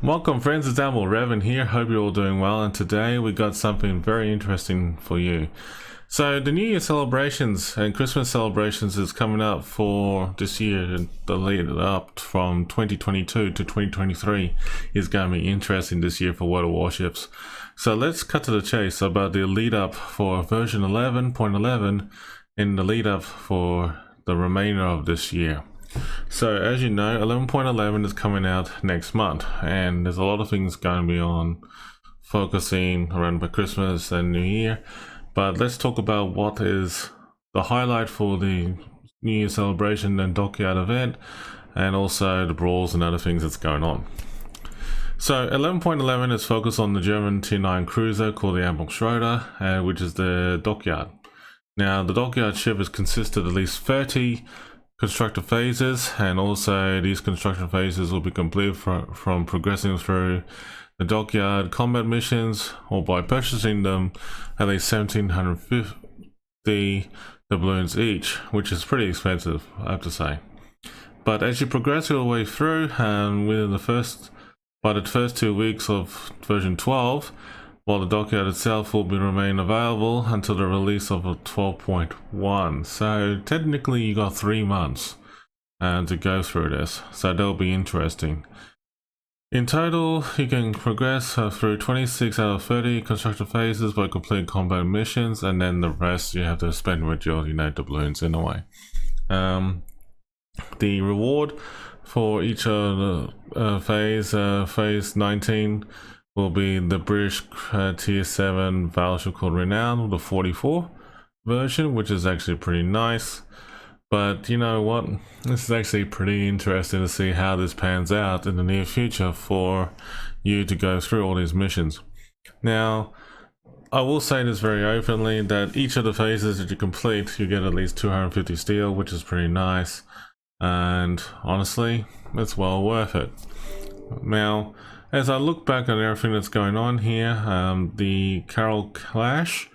Welcome friends, it's Admiral Revan here. Hope you're all doing well, and today we got something very interesting for you. So the New Year celebrations and Christmas celebrations is coming up for this year, and the lead up from 2022 to 2023 is going to be interesting this year for World of Warships. So let's cut to the chase about the lead up for version 11.11 and the lead up for the remainder of this year. So as you know, 11.11 is coming out next month, and there's a lot of things going to be on focusing around Christmas and New Year. But let's talk about what is the highlight for the New Year celebration and Dockyard event, and also the Brawls and other things that's going on. So 11.11 is focused on the German Tier 9 cruiser called the Admiral Revan, which is the Dockyard. Now the Dockyard ship is consisted of at least 30 constructor phases, and also these construction phases will be complete from progressing through the Dockyard combat missions, or by purchasing them at least 1750 doubloons each, which is pretty expensive, I have to say. But as you progress your way through, within by the first 2 weeks of version 12, while the Dockyard itself will remain available until the release of a 12.1. So technically you got 3 months to go through this, so that'll be interesting. In total, you can progress through 26 out of 30 construction phases by completing combat missions, and then the rest you have to spend with your doubloons in a way. The reward for each of the phase 19 will be the British Tier 7 battleship called Renown, the 44 version, which is actually pretty nice. But you know what, this is actually pretty interesting to see how this pans out in the near future for you to go through all these missions. Now, I will say this very openly, that each of the phases that you complete, you get at least 250 steel, which is pretty nice. And honestly, it's well worth it. Now, as I look back at everything that's going on here, the Carol Clash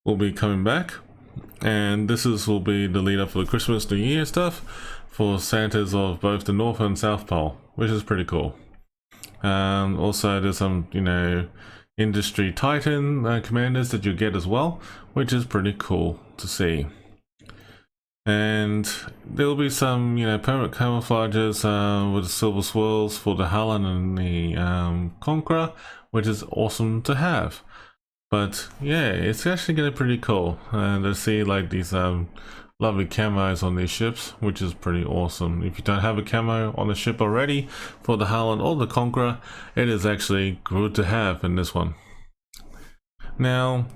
will be coming back, and will be the lead up for the Christmas New Year stuff for Santas of both the North and South Pole, which is pretty cool. Also there's some, industry Titan commanders that you get as well, which is pretty cool to see. And there will be some, permanent camouflages with the silver swirls for the Harlan and the Conqueror, which is awesome to have. But yeah, it's actually getting pretty cool to see like these lovely camos on these ships, which is pretty awesome. If you don't have a camo on the ship already for the Harlan or the Conqueror, it is actually good to have in this one. Now,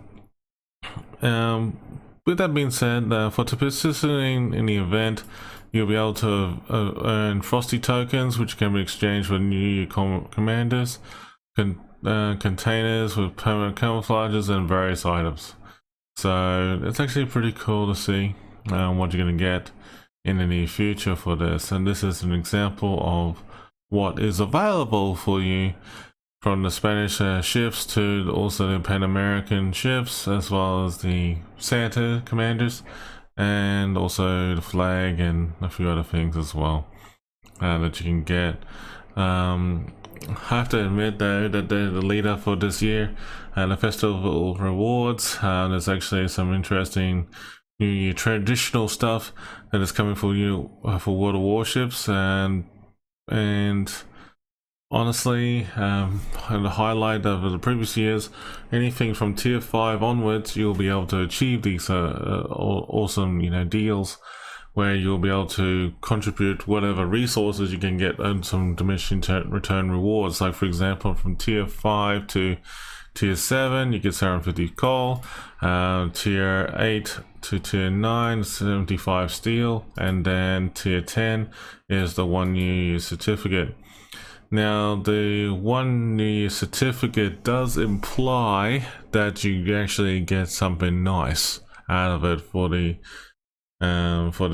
with that being said, for participating in the event, you'll be able to earn Frosty tokens, which can be exchanged with New Year commanders, containers with permanent camouflages, and various items. So it's actually pretty cool to see what you're going to get in the near future for this. And this is an example of what is available for you, from the Spanish ships to also the Pan American ships, as well as the Santa commanders, and also the flag and a few other things as well that you can get. I have to admit though that the leader for this year, the festival rewards, there's actually some interesting New Year traditional stuff that is coming for you for World of Warships, and honestly, the highlight of the previous years, anything from tier 5 onwards, you'll be able to achieve these awesome deals where you'll be able to contribute whatever resources you can get and some diminishing return rewards. Like for example, from tier 5 to tier 7 you get 750 coal, tier 8 to tier 9 75 steel, and then tier 10 is the 1 year certificate. Now, the 1 year certificate does imply that you actually get something nice out of it for the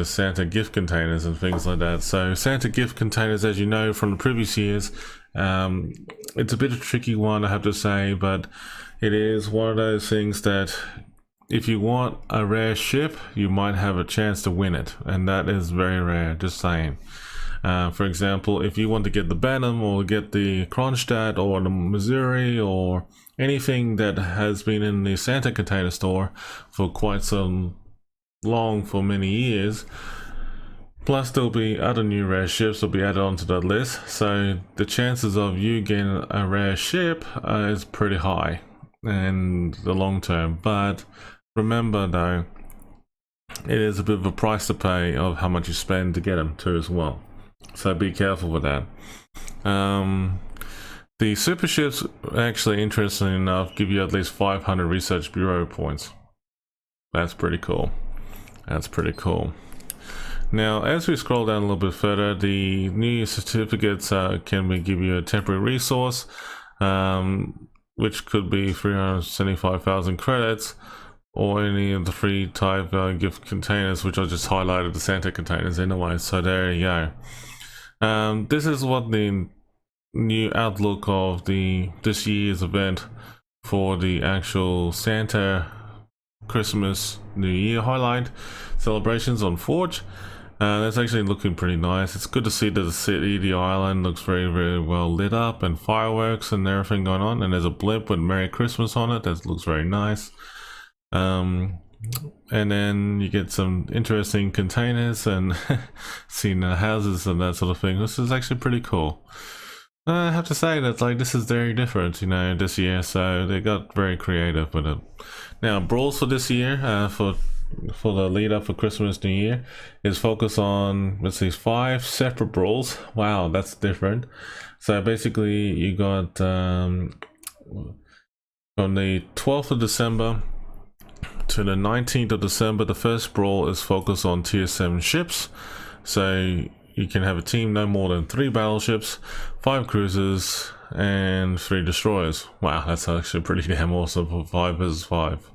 Santa gift containers and things like that. So Santa gift containers, as you know from the previous years, it's a bit of a tricky one, I have to say, but it is one of those things that if you want a rare ship, you might have a chance to win it, and that is very rare, just saying. For example, if you want to get the Benham or get the Kronstadt or the Missouri or anything that has been in the Santa container store for quite some long, for many years, plus there'll be other new rare ships will be added onto the list, so the chances of you getting a rare ship is pretty high in the long term. But remember though, it is a bit of a price to pay of how much you spend to get them too as well, so be careful with that. The super ships, actually, interestingly enough, give you at least 500 research bureau points. That's pretty cool. That's pretty cool. Now, as we scroll down a little bit further, the new certificates can give you a temporary resource, which could be 375,000 credits, or any of the free type gift containers, which I just highlighted the Santa containers anyway. So there you go. This is what the new outlook of this year's event for the actual Santa Christmas New Year highlight celebrations on Forge. That's actually looking pretty nice. It's good to see that the city, the island, looks very, very well lit up, and fireworks and everything going on, and there's a blimp with Merry Christmas on it. That looks very nice. And then you get some interesting containers and seeing the houses and that sort of thing. This is actually pretty cool. I have to say that this is very different, you know, this year, so they got very creative with it. Now, Brawls for this year, for the lead up for Christmas New Year, is focused on, let's see, 5 separate Brawls. Wow, that's different. So basically you got from the 12th of December to the 19th of December, the first Brawl is focused on tier 7 ships. So you can have a team no more than 3 battleships, 5 cruisers, and 3 destroyers. Wow, that's actually pretty damn awesome for 5 versus 5.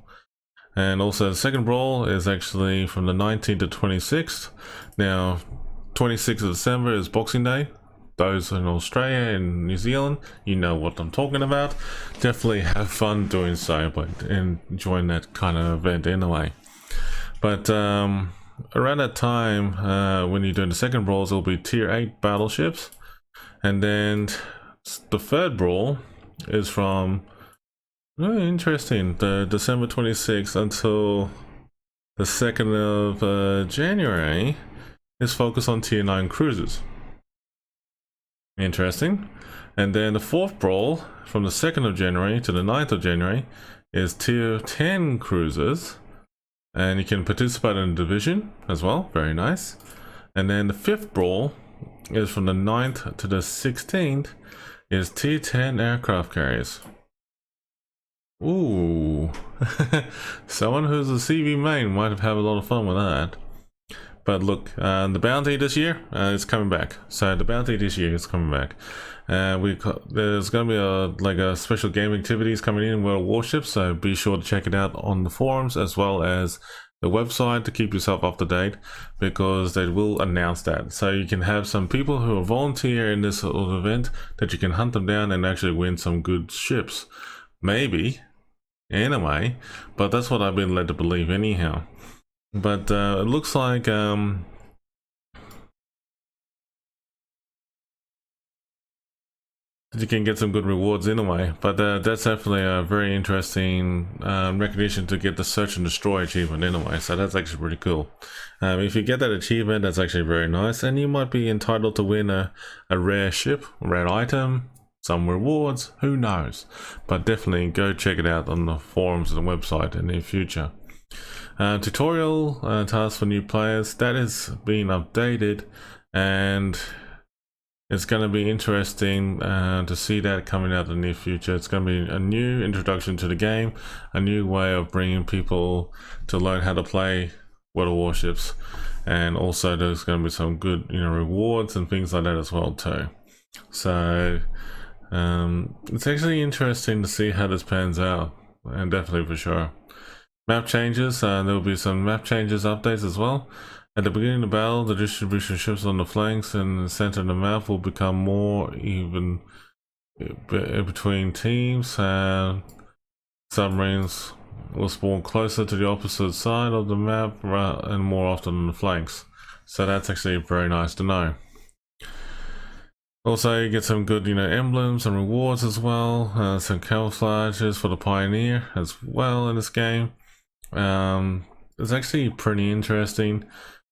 And also the second Brawl is actually from the 19th to 26th. Now, 26th of December is Boxing Day. Those in Australia and New Zealand, you know what I'm talking about. Definitely have fun doing so, but enjoying that kind of event anyway. But around that time, when you're doing the second Brawls, it'll be tier 8 battleships. And then the third Brawl is from, interesting, the December 26th until the 2nd of January is focused on tier 9 cruisers. Interesting. And then the fourth Brawl from the 2nd of January to the 9th of January is tier 10 cruisers. And you can participate in a division as well. Very nice. And then the fifth Brawl is from the 9th to the 16th is tier 10 aircraft carriers. Ooh. Someone who's a CV main might have had a lot of fun with that. But look, the bounty this year is coming back. So the bounty this year is coming back. There's going to be a special game activities coming in World Warships. So be sure to check it out on the forums as well as the website to keep yourself up to date, because they will announce that. So you can have some people who are volunteer in this sort of event that you can hunt them down and actually win some good ships. Maybe. Anyway, but that's what I've been led to believe anyhow. But it looks like you can get some good rewards anyway. But that's definitely a very interesting recognition to get the search and destroy achievement anyway. So that's actually pretty cool. If you get that achievement, that's actually very nice, and you might be entitled to win a rare ship, a rare item, some rewards, who knows. But definitely go check it out on the forums and the website in the future. Tutorial tasks for new players, that is being updated, and it's going to be interesting to see that coming out in the near future. It's going to be a new introduction to the game, a new way of bringing people to learn how to play World of Warships, and also there's going to be some good rewards and things like that as well too. So it's actually interesting to see how this pans out, and definitely for sure. Map changes, there will be some map changes updates as well. At the beginning of the battle, the distribution ships on the flanks and the center of the map will become more even between teams. Submarines will spawn closer to the opposite side of the map and more often on the flanks. So that's actually very nice to know. Also, you get some good, emblems and rewards as well. Some camouflages for the Pioneer as well in this game. It's actually pretty interesting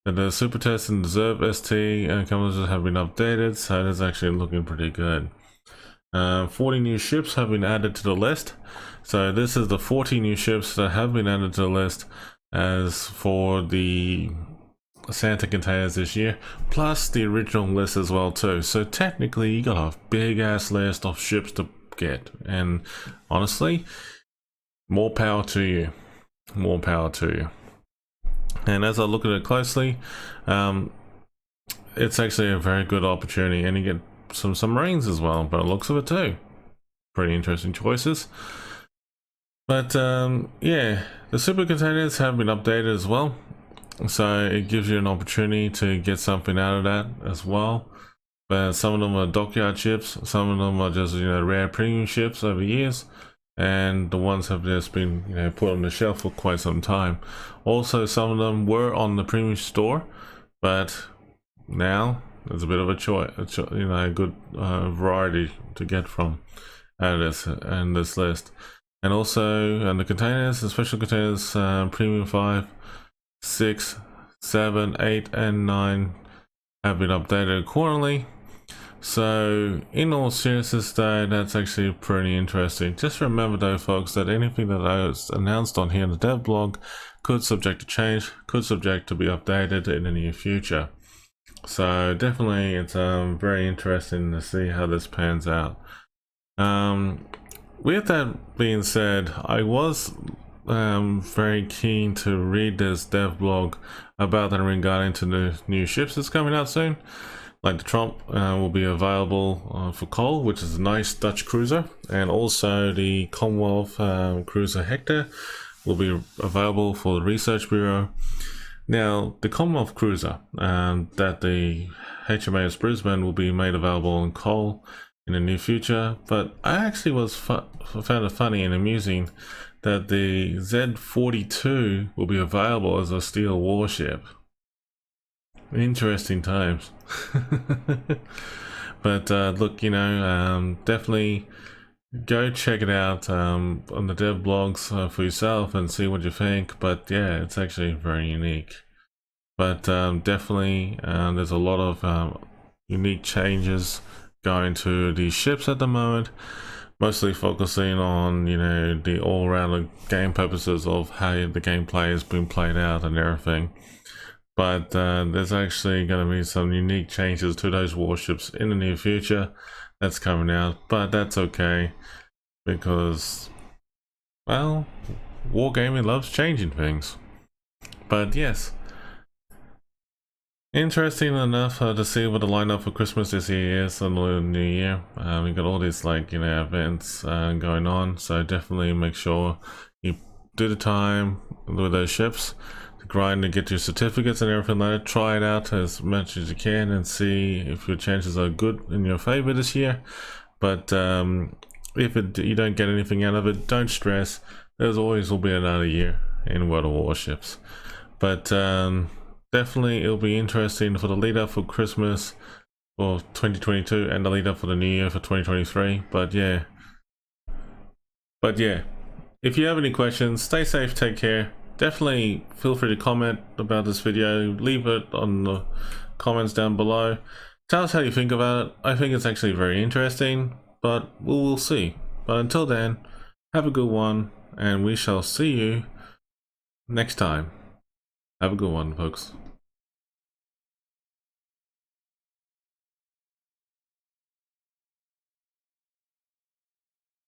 that the Super Test and Deserve ST camouflages have been updated, so it is actually looking pretty good. 40 new ships have been added to the list. So this is the 40 new ships that have been added to the list as for the Santa containers this year, plus the original list as well too. So technically you got a big ass list of ships to get, and honestly, more power to you. More power to you. And as I look at it closely, it's actually a very good opportunity, and you get some submarines as well, but it looks of it too. Pretty interesting choices. But yeah, the super containers have been updated as well, so it gives you an opportunity to get something out of that as well. But some of them are Dockyard ships, some of them are just rare premium ships over years, and the ones have just been put on the shelf for quite some time. Also, some of them were on the premium store, but now there's a bit of a choice, a good variety to get from out of this list. And also, the containers, the special containers, premium 5, 6, 7, 8, and 9 have been updated accordingly. So, in all seriousness though, that's actually pretty interesting. Just remember though, folks, that anything that I was announced on here in the dev blog could subject to change, could subject to be updated in the near future. So definitely, it's very interesting to see how this pans out. With that being said, I was very keen to read this dev blog about that regarding to the new ships that's coming out soon. Like the Trump will be available for coal, which is a nice Dutch cruiser, and also the Commonwealth cruiser Hector will be available for the Research Bureau. Now, the Commonwealth cruiser that the HMAS Brisbane will be made available on coal in the near future, but I actually found it funny and amusing that the Z42 will be available as a steel warship. Interesting times. But look, definitely go check it out on the dev blogs for yourself and see what you think. But yeah, it's actually very unique. But definitely there's a lot of unique changes going to these ships at the moment, mostly focusing on the all-round game purposes of how the gameplay has been played out and everything. But there's actually going to be some unique changes to those warships in the near future that's coming out, but that's okay because, well, wargaming loves changing things. But yes, interesting enough to see what the lineup for Christmas this year is and the New Year. We got all these events going on, so definitely make sure you do the time with those ships to grind and get your certificates and everything like that. Try it out as much as you can and see if your chances are good in your favor this year. But if you don't get anything out of it, don't stress. There's always will be another year in World of Warships. But definitely it'll be interesting for the lead up for Christmas for 2022 and the lead up for the New Year for 2023. But yeah, if you have any questions, stay safe, take care. Definitely feel free to comment about this video, leave it on the comments down below. Tell us how you think about it. I think it's actually very interesting, but we'll see. But until then, have a good one, and we shall see you next time. Have a good one, folks.